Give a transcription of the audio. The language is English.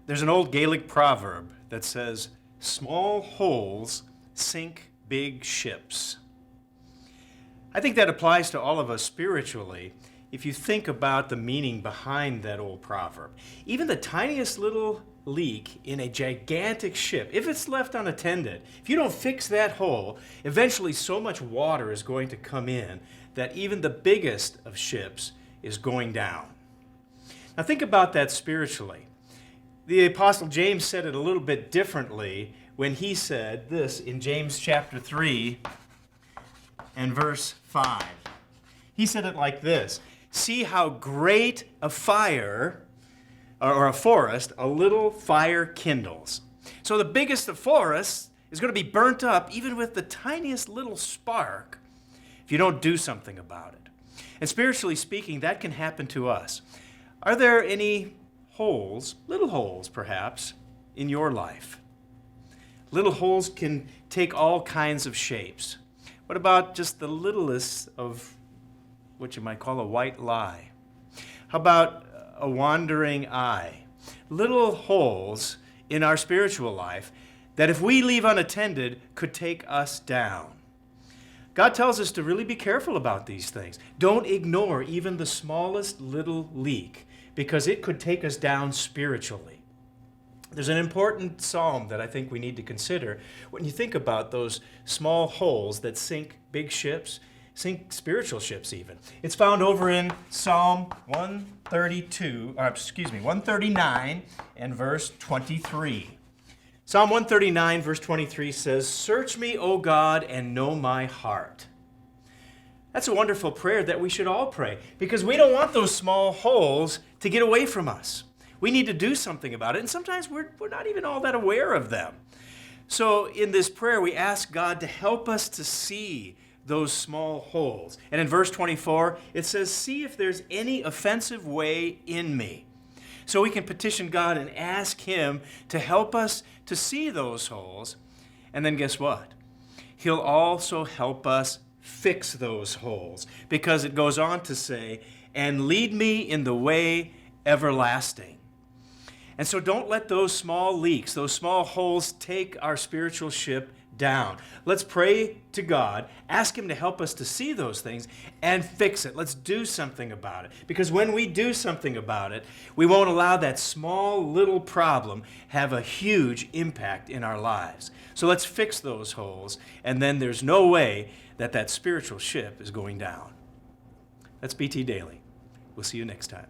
There's an old Gaelic proverb that says, small holes sink big ships. I think that applies to all of us spiritually if you think about the meaning behind that old proverb. Even the tiniest little leak in a gigantic ship, if it's left unattended, if you don't fix that hole, eventually so much water is going to come in that even the biggest of ships is going down. Now think about that spiritually. The Apostle James said it a little bit differently when he said this in James chapter 3 and verse 5. He said it like this: see how great a fire, or a forest, a little fire kindles. So the biggest of forests is going to be burnt up even with the tiniest little spark if you don't do something about it. And spiritually speaking, that can happen to us. Are there any holes, little holes perhaps, in your life? Little holes can take all kinds of shapes. What about just the littlest of what you might call a white lie? How about a wandering eye? Little holes in our spiritual life that if we leave unattended could take us down. God tells us to really be careful about these things. Don't ignore even the smallest little leak, because it could take us down spiritually. There's an important psalm that I think we need to consider when you think about those small holes that sink big ships, sink spiritual ships even. It's found over in Psalm 139 and verse 23. Psalm 139 verse 23 says, "Search me, O God, and know my heart." That's a wonderful prayer that we should all pray, because we don't want those small holes to get away from us. We need to do something about it, and sometimes we're not even all that aware of them. So in this prayer, we ask God to help us to see those small holes. And in verse 24, it says, "See if there's any offensive way in me." So we can petition God and ask Him to help us to see those holes. And then guess what? He'll also help us fix those holes, because it goes on to say, "And lead me in the way everlasting." And so don't let those small leaks, those small holes, take our spiritual ship down. Let's pray to God, ask Him to help us to see those things and fix it. Let's do something about it. Because when we do something about it, we won't allow that small little problem have a huge impact in our lives. So let's fix those holes, and then there's no way that spiritual ship is going down. That's BT Daily. We'll see you next time.